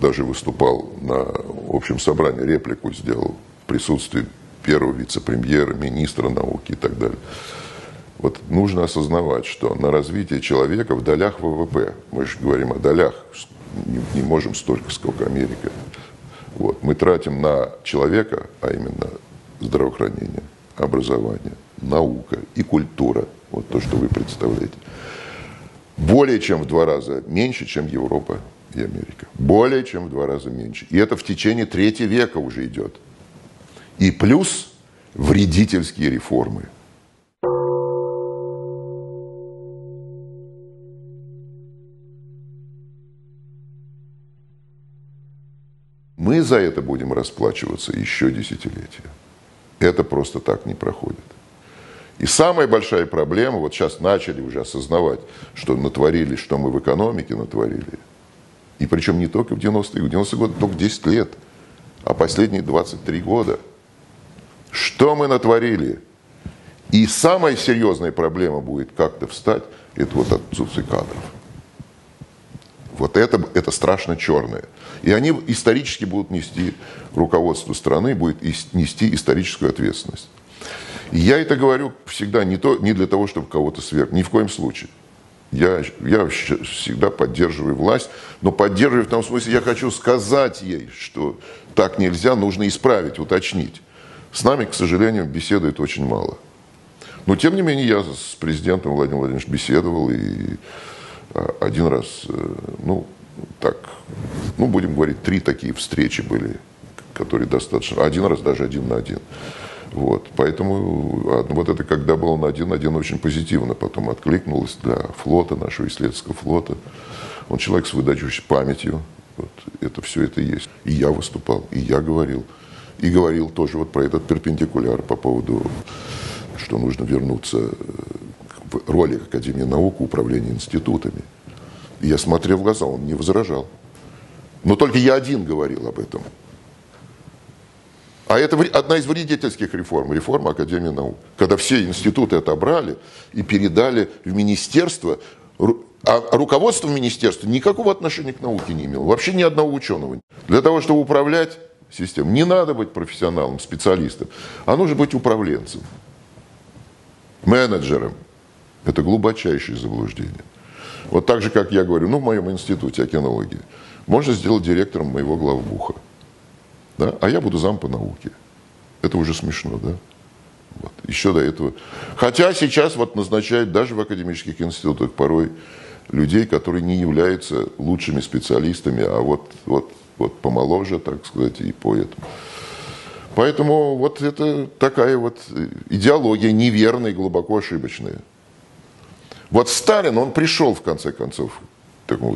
даже выступал на общем собрании, реплику сделал в присутствии первого вице-премьера, министра науки и так далее. Вот нужно осознавать, что на развитие человека в долях ВВП, мы же говорим о долях, не можем столько, сколько Америка. Вот, мы тратим на человека, а именно здравоохранение, образование, наука и культура, вот то, что вы представляете, более чем в 2 раза меньше, чем Европа и Америка. Более чем в 2 раза меньше. И это в течение 3 века уже идет. И плюс вредительские реформы. Мы за это будем расплачиваться еще десятилетия. Это просто так не проходит. И самая большая проблема, вот сейчас начали уже осознавать, что натворили, что мы в экономике натворили. И причем не только в 90-е, в 90-е годы только 10 лет, а последние 23 года. Что мы натворили? И самая серьезная проблема будет как-то встать, это вот отсутствие кадров. Вот это страшно черное. И они исторически будут нести, руководство страны будет нести историческую ответственность. И я это говорю всегда не для того, чтобы кого-то свергнуть, ни в коем случае. Я всегда поддерживаю власть, но поддерживаю в том смысле, я хочу сказать ей, что так нельзя, нужно исправить, уточнить. С нами, к сожалению, беседует очень мало. Но, тем не менее, я с президентом Владимиром Владимировичем беседовал, и один раз, будем говорить, 3 такие встречи были, которые достаточно, один раз даже 1 на 1. Вот, поэтому вот это, когда было на 1 на 1, очень позитивно потом откликнулось для флота, нашего исследовательского флота. Он человек с выдающейся памятью, вот, это все это есть. И я выступал, и я говорил. И говорил тоже вот про этот перпендикуляр по поводу, что нужно вернуться в роли Академии наук, управления институтами. И я смотрел в глаза, он не возражал. Но только я один говорил об этом. А это одна из вредительских реформ, реформа Академии наук. Когда все институты отобрали и передали в министерство, а руководство министерства никакого отношения к науке не имело. Вообще ни одного ученого. Для того, чтобы управлять системой, не надо быть профессионалом, специалистом, а нужно быть управленцем, менеджером. Это глубочайшее заблуждение. Вот так же, как я говорю, в моем институте океанологии, можно сделать директором моего главбуха. Да? А я буду зам по науке. Это уже смешно, да? Вот. Еще до этого. Хотя сейчас вот назначают даже в академических институтах порой людей, которые не являются лучшими специалистами, а вот помоложе, так сказать, и по этому. Поэтому вот это такая вот идеология неверная и глубоко ошибочная. Вот Сталин, он пришел в конце концов,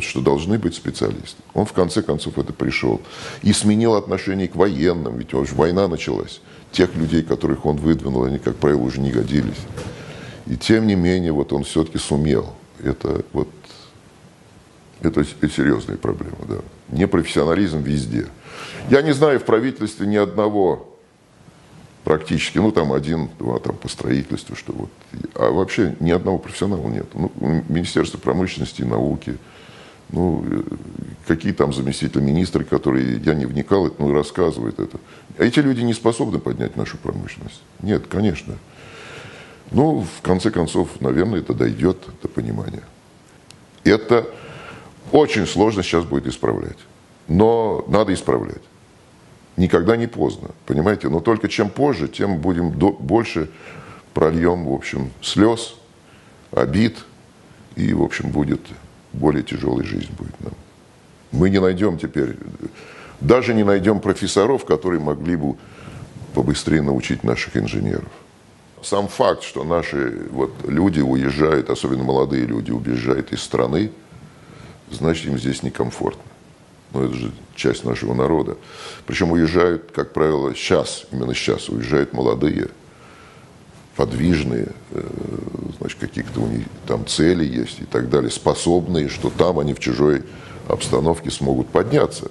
что должны быть специалисты. Он в конце концов это пришел. И сменил отношение к военным, ведь уже война началась. Тех людей, которых он выдвинул, они, как правило, уже не годились. И тем не менее, вот он все-таки сумел. Это серьезная проблема, да. Непрофессионализм везде. Я не знаю в правительстве ни одного практически, там 1-2 там по строительству, что вот, а вообще ни одного профессионала нет. Министерство промышленности и науки, какие там заместители министры, которые, я не вникал, рассказывают это. А эти люди не способны поднять нашу промышленность. Нет, конечно. В конце концов, наверное, это дойдет до понимания. Это очень сложно сейчас будет исправлять. Но надо исправлять. Никогда не поздно, понимаете? Но только чем позже, тем будем больше прольем, в общем, слез, обид, и, в общем, будет более тяжелая жизнь будет нам. Мы не найдем теперь, даже не найдем профессоров, которые могли бы побыстрее научить наших инженеров. Сам факт, что наши люди уезжают, особенно молодые люди, уезжают из страны, значит, им здесь некомфортно. Это же часть нашего народа. Причем уезжают, как правило, именно сейчас уезжают молодые, подвижные, значит, какие-то у них там цели есть и так далее, способные, что там они в чужой обстановке смогут подняться.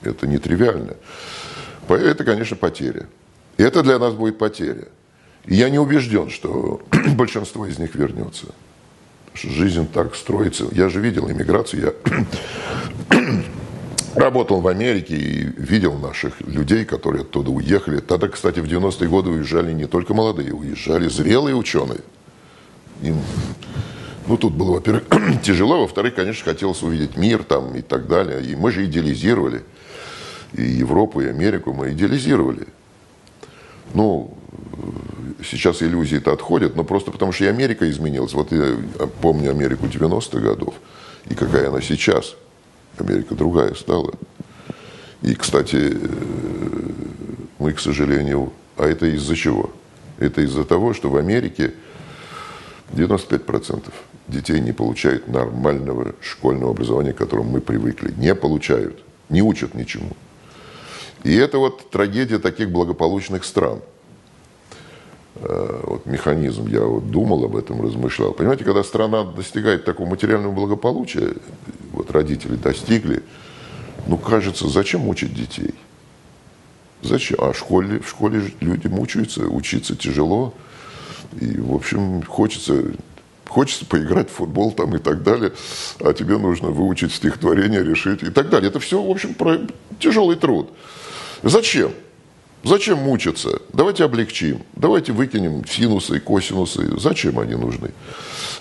Это нетривиально. Это, конечно, потеря. И это для нас будет потеря. И я не убежден, что большинство из них вернется. Потому что жизнь так строится. Я же видел иммиграцию. Работал в Америке и видел наших людей, которые оттуда уехали. Тогда, кстати, в 90-е годы уезжали не только молодые, уезжали зрелые ученые. Им, ну, тут было, во-первых, тяжело, во-вторых, конечно, хотелось увидеть мир там и так далее. И мы же идеализировали. И Европу, и Америку мы идеализировали. Ну, сейчас иллюзии-то отходят, но просто потому, что и Америка изменилась. Вот я помню Америку 90-х годов, и какая она сейчас. Америка другая стала. И, кстати, мы, к сожалению, а это из-за чего? Это из-за того, что в Америке 95% детей не получают нормального школьного образования, к которому мы привыкли. Не получают, не учат ничему. И это вот трагедия таких благополучных стран. Вот механизм, я вот думал об этом, размышлял. Понимаете, когда страна достигает такого материального благополучия, вот родители достигли, ну, кажется, зачем мучить детей? Зачем? А в школе люди мучаются, учиться тяжело. И, в общем, хочется поиграть в футбол там и так далее, а тебе нужно выучить стихотворение, решить и так далее. Это все, в общем, тяжелый труд. Зачем? Зачем мучиться? Давайте облегчим. Давайте выкинем синусы и косинусы. Зачем они нужны?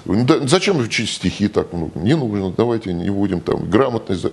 Зачем учить стихи так? Не нужно. Давайте не будем там грамотность.